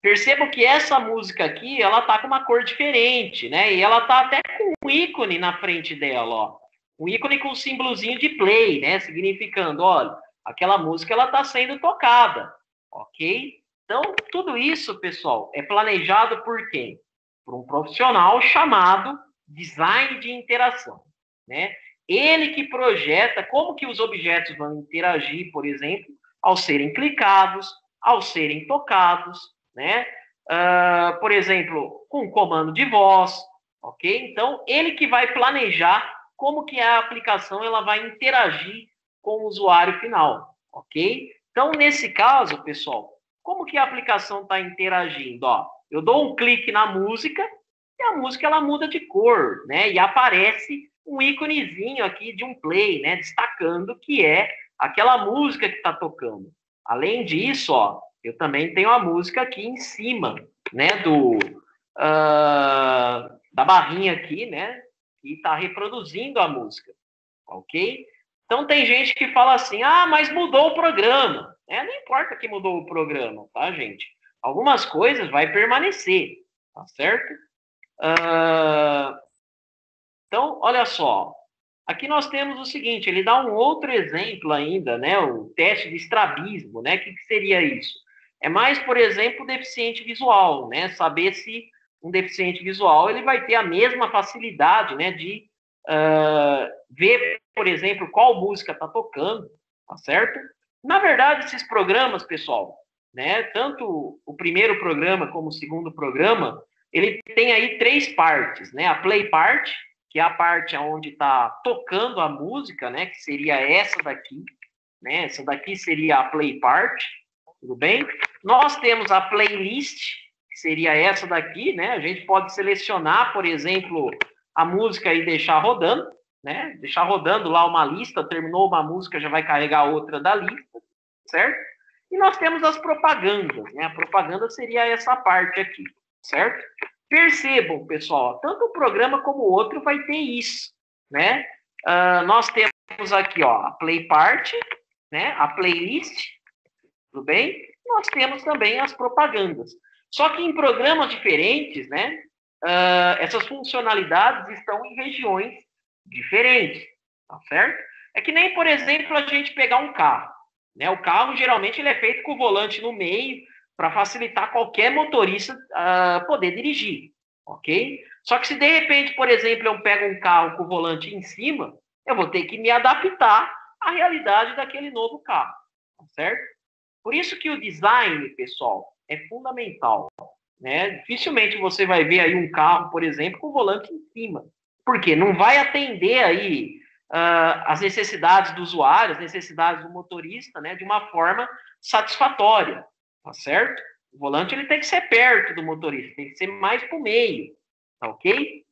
Percebam que essa música aqui, ela tá com uma cor diferente, né? E ela tá até com um ícone na frente dela, ó. Um ícone com um símbolozinho de play, né? Significando, olha, aquela música ela tá sendo tocada, ok? Então, tudo isso, pessoal, é planejado por quem? Por um profissional chamado design de interação, né? Ele que projeta como que os objetos vão interagir, por exemplo, ao serem clicados, ao serem tocados, né? Por exemplo, com comando de voz, ok? Então, ele que vai planejar como que a aplicação ela vai interagir com o usuário final, ok? Então, nesse caso, pessoal, como que a aplicação está interagindo? Ó, eu dou um clique na música e a música ela muda de cor, né? E aparece um íconezinho aqui de um play, né? Destacando que é aquela música que está tocando. Além disso, ó, eu também tenho a música aqui em cima, né? Da barrinha aqui, né? Que está reproduzindo a música, ok? Então tem gente que fala assim, ah, mas mudou o programa. Não importa que mudou o programa, tá, gente? Algumas coisas vai permanecer, tá certo? Então, olha só. Aqui nós temos o seguinte, ele dá um outro exemplo ainda, né? O teste de estrabismo, né? O que seria isso? É mais, por exemplo, o deficiente visual, né? Saber se um deficiente visual ele vai ter a mesma facilidade, né? De ver, por exemplo, qual música está tocando, tá certo? Na verdade, esses programas, pessoal, né? Tanto o primeiro programa como o segundo programa, ele tem aí três partes, né? A play part, que é a parte onde está tocando a música, né? Que seria essa daqui, né? Essa daqui seria a play part, tudo bem? Nós temos a playlist, que seria essa daqui, né? A gente pode selecionar, por exemplo, a música e deixar rodando, né? Deixar rodando lá uma lista, terminou uma música, já vai carregar outra da lista, certo? E nós temos as propagandas, né? A propaganda seria essa parte aqui, certo? Percebam, pessoal, tanto um programa como o outro vai ter isso, né? Nós temos aqui, ó, a play part, né? A playlist, tudo bem? Nós temos também as propagandas. Só que em programas diferentes, né? Essas funcionalidades estão em regiões diferentes, tá certo? É que nem, por exemplo, a gente pegar um carro, né? O carro geralmente ele é feito com o volante no meio para facilitar qualquer motorista poder dirigir, ok? Só que se de repente, por exemplo, eu pego um carro com o volante em cima, eu vou ter que me adaptar à realidade daquele novo carro, tá certo? Por isso que o design, pessoal, é fundamental, né? Dificilmente você vai ver aí um carro, por exemplo, com o volante em cima. Por quê? Não vai atender aí as necessidades do usuário, as necessidades do motorista, né, de uma forma satisfatória, tá certo? O volante ele tem que ser perto do motorista, tem que ser mais para o meio, tá ok?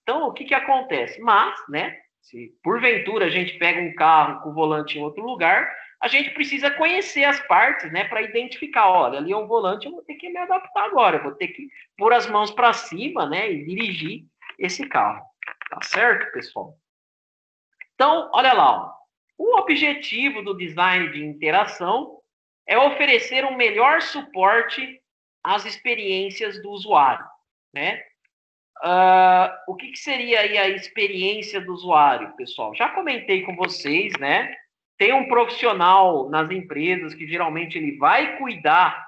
Então, o que que acontece? Mas, né, se porventura a gente pega um carro com o volante em outro lugar, a gente precisa conhecer as partes, né, para identificar, olha, ali é um volante, eu vou ter que me adaptar agora, eu vou ter que pôr as mãos para cima, né, e dirigir esse carro. Tá certo, pessoal? Então, olha lá, ó. O objetivo do design de interação é oferecer um melhor suporte às experiências do usuário, né? O que seria aí a experiência do usuário, pessoal? Já comentei com vocês, né? Tem um profissional nas empresas que geralmente ele vai cuidar,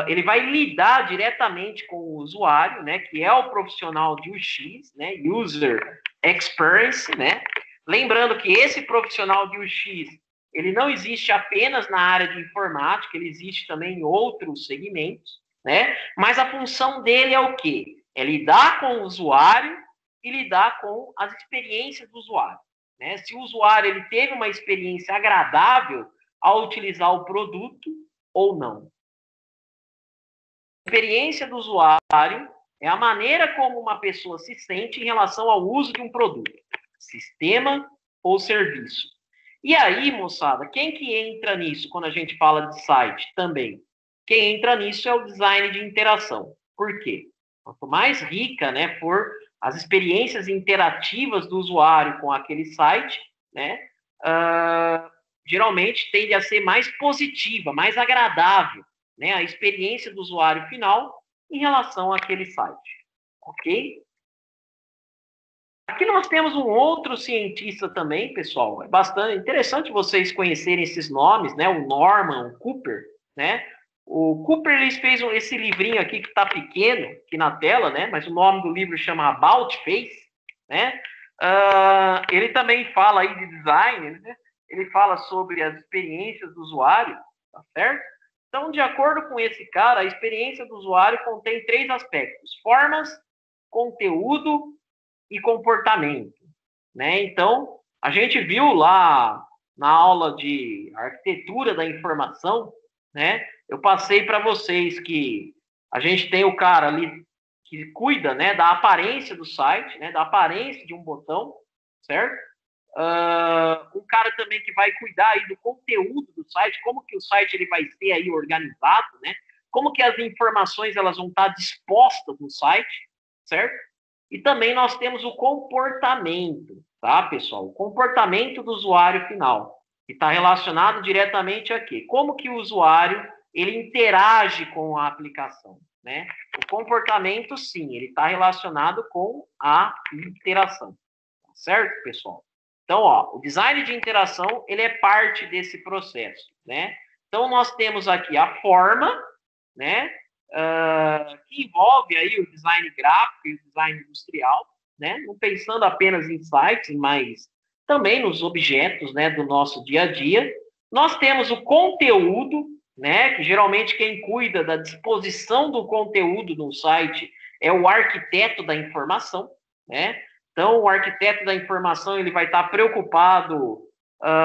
ele vai lidar diretamente com o usuário, né? Que é o profissional de UX, né? User Experience, né? Lembrando que esse profissional de UX, ele não existe apenas na área de informática, ele existe também em outros segmentos, né? Mas a função dele é o quê? É lidar com o usuário e lidar com as experiências do usuário, né? Se o usuário ele teve uma experiência agradável ao utilizar o produto ou não. A experiência do usuário é a maneira como uma pessoa se sente em relação ao uso de um produto, sistema ou serviço. E aí, moçada, quem que entra nisso quando a gente fala de site também? Quem entra nisso é o design de interação. Por quê? Quanto mais rica, né, for as experiências interativas do usuário com aquele site, né, geralmente tende a ser mais positiva, mais agradável, né, a experiência do usuário final em relação àquele site, ok? Aqui nós temos um outro cientista também, pessoal, é bastante interessante vocês conhecerem esses nomes, né, o Norman, o Cooper, né, o Cooper ele fez esse livrinho aqui que está pequeno aqui na tela, né, mas o nome do livro chama About Face, né, ele também fala aí de design, né, ele fala sobre as experiências do usuário, tá certo? Então, de acordo com esse cara, a experiência do usuário contém 3 aspectos: formas, conteúdo e comportamento, né? Então, a gente viu lá na aula de arquitetura da informação, né? Eu passei para vocês que a gente tem o cara ali que cuida, né, da aparência do site, né, da aparência de um botão, certo? Um cara também que vai cuidar aí do conteúdo do site, como que o site ele vai ser aí organizado, né? Como que as informações elas vão estar dispostas no site, certo? E também nós temos o comportamento, tá, pessoal? O comportamento do usuário final, que está relacionado diretamente a quê? Como que o usuário ele interage com a aplicação, né? O comportamento, sim, ele está relacionado com a interação, certo, pessoal? Então, ó, o design de interação, ele é parte desse processo, né? Então, nós temos aqui a forma, né? Que envolve aí o design gráfico e o design industrial, né? Não pensando apenas em sites, mas também nos objetos, né, do nosso dia a dia. Nós temos o conteúdo, né, que geralmente quem cuida da disposição do conteúdo no site é o arquiteto da informação, né? Então, o arquiteto da informação ele vai estar preocupado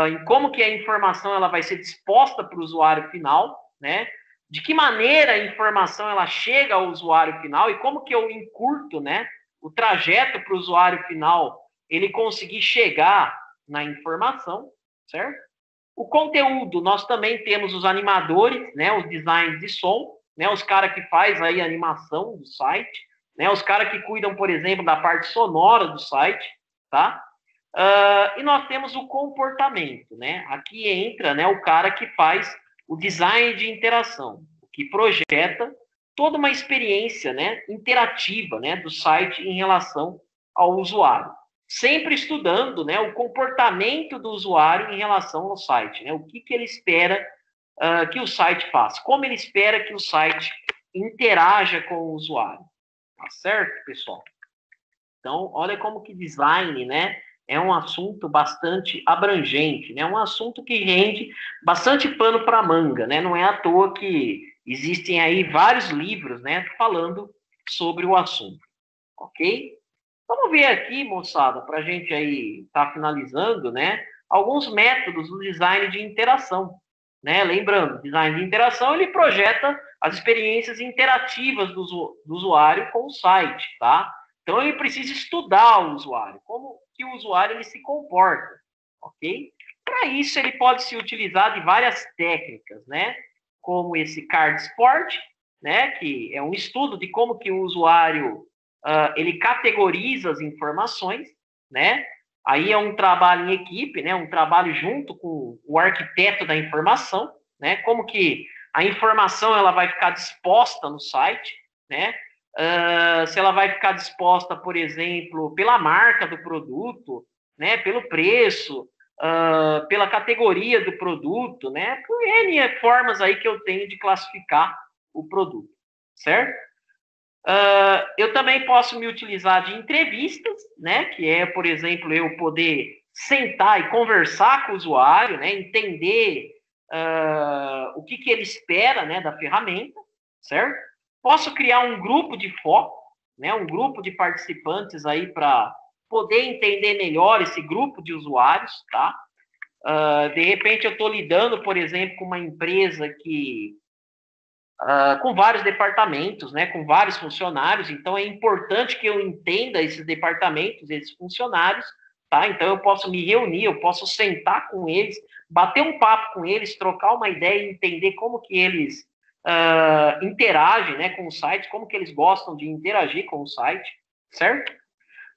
em como que a informação ela vai ser disposta para o usuário final, né? De que maneira a informação ela chega ao usuário final e como que eu encurto, né, o trajeto para o usuário final ele conseguir chegar na informação, certo? O conteúdo, nós também temos os animadores, né, os designs de som, né, os caras que faz aí a animação do site, né, os caras que cuidam, por exemplo, da parte sonora do site, tá? E nós temos o comportamento, né? Aqui entra, né, o cara que faz o design de interação, que projeta toda uma experiência, né, interativa, né, do site em relação ao usuário. Sempre estudando, né, o comportamento do usuário em relação ao site, né? O que ele espera que o site faça, como ele espera que o site interaja com o usuário. Tá certo, pessoal? Então, olha como que design, né, é um assunto bastante abrangente, né, um assunto que rende bastante pano para manga, né, não é à toa que Existem aí vários livros, né, falando sobre o assunto, ok? Vamos ver aqui, moçada, para a gente aí estar finalizando, né, alguns métodos do design de interação, né? Lembrando, design de interação, ele projeta as experiências interativas do usuário com o site, tá? Então, ele precisa estudar o usuário, como que o usuário ele se comporta, ok? Para isso, ele pode se utilizar de várias técnicas, né? Como esse card sport, né? Que é um estudo de como que o usuário ele categoriza as informações, né? Aí é um trabalho em equipe, né? Um trabalho junto com o arquiteto da informação, né? Como que a informação ela vai ficar disposta no site, né? Se ela vai ficar disposta, por exemplo, pela marca do produto, né? Pelo preço, pela categoria do produto, né? Por N formas aí que eu tenho de classificar o produto, certo? Eu também posso me utilizar de entrevistas, né? Que é, por exemplo, eu poder sentar e conversar com o usuário, né? Entender o que ele espera, né? Da ferramenta, certo? Posso criar um grupo de foco, né? Um grupo de participantes aí para poder entender melhor esse grupo de usuários, tá? De repente eu estou lidando, por exemplo, com uma empresa que com vários departamentos, né, com vários funcionários, então é importante que eu entenda esses departamentos, esses funcionários, tá? Então eu posso me reunir, eu posso sentar com eles, bater um papo com eles, trocar uma ideia e entender como que eles interagem, né, com o site, como que eles gostam de interagir com o site, certo?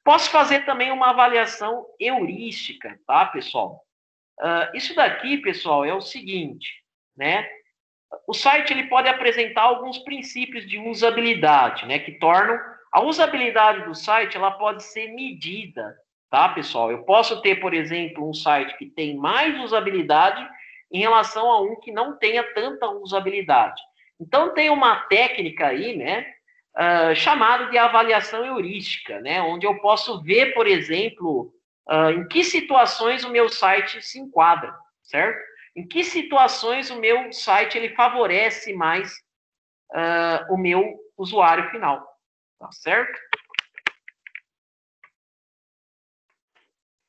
Posso fazer também uma avaliação heurística, tá, pessoal? Isso daqui, pessoal, é o seguinte, né? O site ele pode apresentar alguns princípios de usabilidade, né, que tornam a usabilidade do site, ela pode ser medida, tá, pessoal? Eu posso ter, por exemplo, um site que tem mais usabilidade em relação a um que não tenha tanta usabilidade. Então, tem uma técnica aí, né, chamada de avaliação heurística, né, onde eu posso ver, por exemplo, em que situações o meu site se enquadra, certo? Em que situações o meu site ele favorece mais o meu usuário final, tá certo?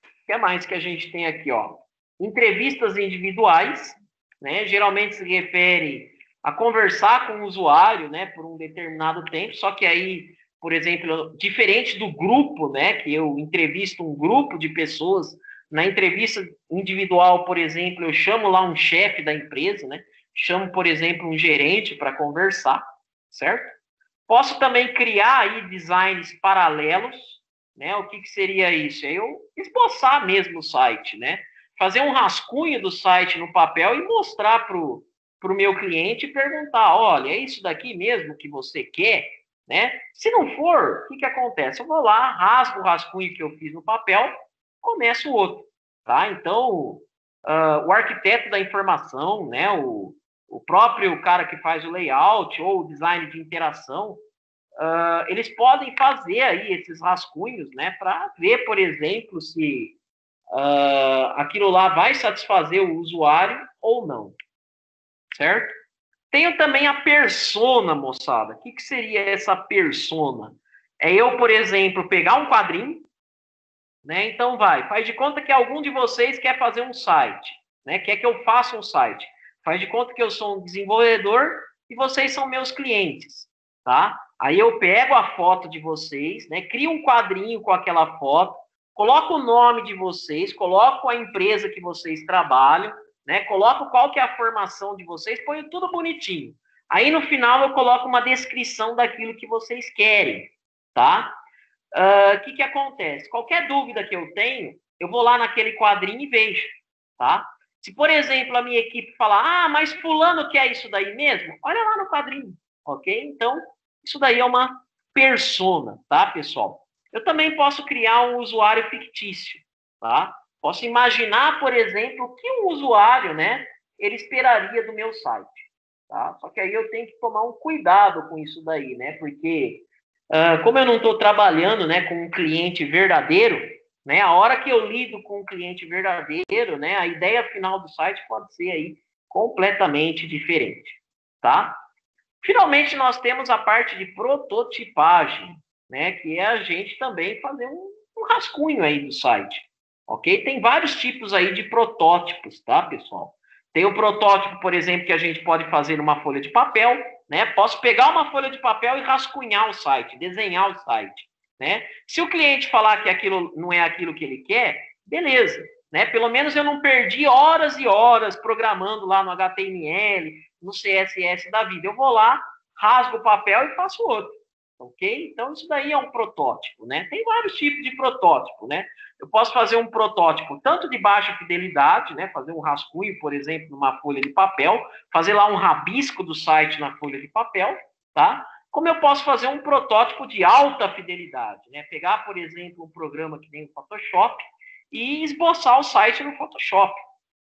O que mais que a gente tem aqui, ó? Entrevistas individuais, né? Geralmente se refere a conversar com o usuário, né, por um determinado tempo, só que aí, por exemplo, diferente do grupo, né, que eu entrevisto um grupo de pessoas, na entrevista individual, por exemplo, eu chamo lá um chefe da empresa, né, chamo, por exemplo, um gerente para conversar, certo? Posso também criar aí designs paralelos, né? O que, que seria isso? É eu esboçar mesmo o site, né? Fazer um rascunho do site no papel e mostrar para o meu cliente e perguntar, olha, é isso daqui mesmo que você quer? Né? Se não for, o que, que acontece? Eu vou lá, rasgo o rascunho que eu fiz no papel, começo o outro. Tá? Então, o arquiteto da informação, né? O próprio cara que faz o layout ou o design de interação, eles podem fazer aí esses rascunhos, né, para ver, por exemplo, se aquilo lá vai satisfazer o usuário ou não, certo? Tenho também a persona, moçada. O que, que seria essa persona? É eu, por exemplo, pegar um quadrinho, né? Então faz de conta que algum de vocês quer fazer um site, né? Quer que eu faça um site. Faz de conta que eu sou um desenvolvedor e vocês são meus clientes, tá? Aí eu pego a foto de vocês, né? Crio um quadrinho com aquela foto, coloco o nome de vocês, coloco a empresa que vocês trabalham, né? Coloco qual que é a formação de vocês, ponho tudo bonitinho. Aí no final eu coloco uma descrição daquilo que vocês querem, tá? O que acontece? Qualquer dúvida que eu tenho, eu vou lá naquele quadrinho e vejo, tá? Se, por exemplo, a minha equipe falar, mas fulano quer isso daí mesmo, olha lá no quadrinho, ok? Então, isso daí é uma persona, tá, pessoal? Eu também posso criar um usuário fictício, tá? Posso imaginar, por exemplo, o que um usuário, né, ele esperaria do meu site, tá? Só que aí eu tenho que tomar um cuidado com isso daí, né? Porque como eu não estou trabalhando, né, com um cliente verdadeiro, né, a hora que eu lido com um cliente verdadeiro, né, a ideia final do site pode ser aí completamente diferente, tá? Finalmente, nós temos a parte de prototipagem, né, que é a gente também fazer um rascunho aí do site, ok? Tem vários tipos aí de protótipos, tá, pessoal? Tem o protótipo, por exemplo, que a gente pode fazer numa folha de papel, né? Posso pegar uma folha de papel e rascunhar o site, desenhar o site, né? Se o cliente falar que aquilo não é aquilo que ele quer, beleza, né? Pelo menos eu não perdi horas e horas programando lá no HTML, no CSS da vida. Eu vou lá, rasgo o papel e faço outro, ok? Então, isso daí é um protótipo, né? Tem vários tipos de protótipo, né? Eu posso fazer um protótipo tanto de baixa fidelidade, né? Fazer um rascunho, por exemplo, numa folha de papel, fazer lá um rabisco do site na folha de papel, tá? Como eu posso fazer um protótipo de alta fidelidade, né? Pegar, por exemplo, um programa que tem o Photoshop e esboçar o site no Photoshop,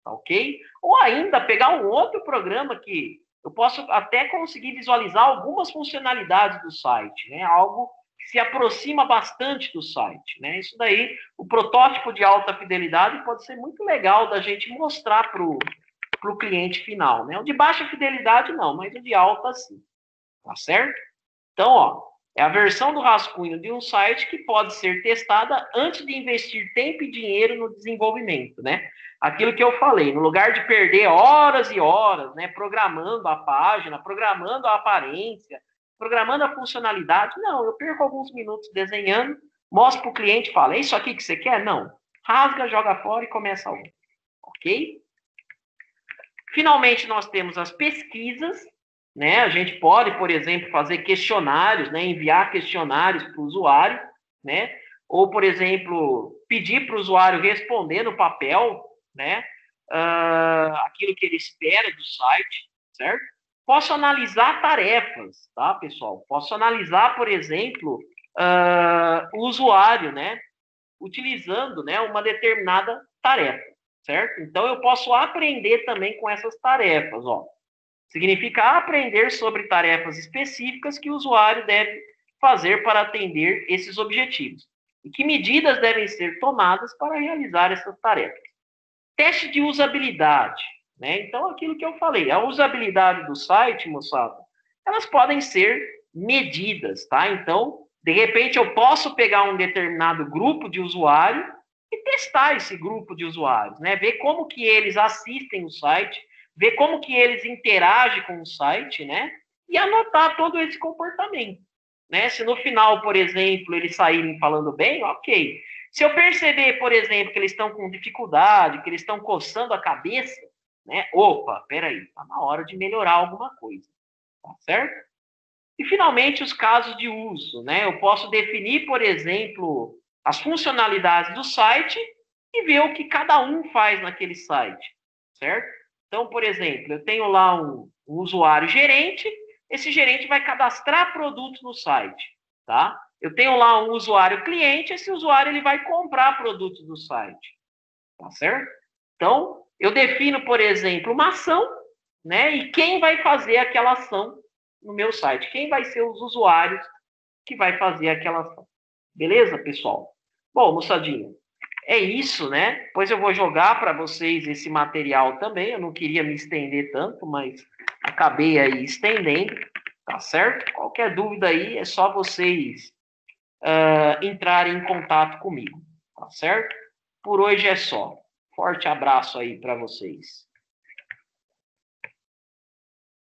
tá ok? Ou ainda pegar um outro programa que eu posso até conseguir visualizar algumas funcionalidades do site, né? Algo que se aproxima bastante do site, né? Isso daí, o protótipo de alta fidelidade pode ser muito legal da gente mostrar para o cliente final, né? O de baixa fidelidade não, mas o de alta sim, tá certo? Então, ó, é a versão do rascunho de um site que pode ser testada antes de investir tempo e dinheiro no desenvolvimento, né? Aquilo que eu falei, no lugar de perder horas e horas, né, programando a página, programando a aparência, programando a funcionalidade, não, eu perco alguns minutos desenhando, mostro para o cliente e falo, é isso aqui que você quer? Não. Rasga, joga fora e começa outro, ok? Finalmente, nós temos as pesquisas, né? A gente pode, por exemplo, fazer questionários, né? Enviar questionários para o usuário, né? Ou, por exemplo, pedir para o usuário responder no papel, né? Aquilo que ele espera do site, certo? Posso analisar tarefas, tá, pessoal? Posso analisar, por exemplo, o usuário, né? Utilizando, né, uma determinada tarefa, certo? Então, eu posso aprender também com essas tarefas, ó. Significa aprender sobre tarefas específicas que o usuário deve fazer para atender esses objetivos. E que medidas devem ser tomadas para realizar essas tarefas. Teste de usabilidade, né? Então, aquilo que eu falei, a usabilidade do site, moçada, elas podem ser medidas, tá? Então, de repente, eu posso pegar um determinado grupo de usuário e testar esse grupo de usuários, né? Ver como que eles assistem o site, ver como que eles interagem com o site, né? E anotar todo esse comportamento, né? Se no final, por exemplo, eles saírem falando bem, ok. Se eu perceber, por exemplo, que eles estão com dificuldade, que eles estão coçando a cabeça, né? Opa, peraí, está na hora de melhorar alguma coisa, tá certo? E, finalmente, os casos de uso, né? Eu posso definir, por exemplo, as funcionalidades do site e ver o que cada um faz naquele site, certo? Então, por exemplo, eu tenho lá um usuário gerente, esse gerente vai cadastrar produtos no site, tá? Eu tenho lá um usuário cliente, esse usuário ele vai comprar produtos do site, tá certo? Então, eu defino, por exemplo, uma ação, né? E quem vai fazer aquela ação no meu site? Quem vai ser os usuários que vai fazer aquela ação? Beleza, pessoal? Bom, moçadinha, é isso, né? Depois eu vou jogar para vocês esse material também. Eu não queria me estender tanto, mas acabei aí estendendo, tá certo? Qualquer dúvida aí é só vocês entrarem em contato comigo, tá certo? Por hoje é só. Forte abraço aí para vocês.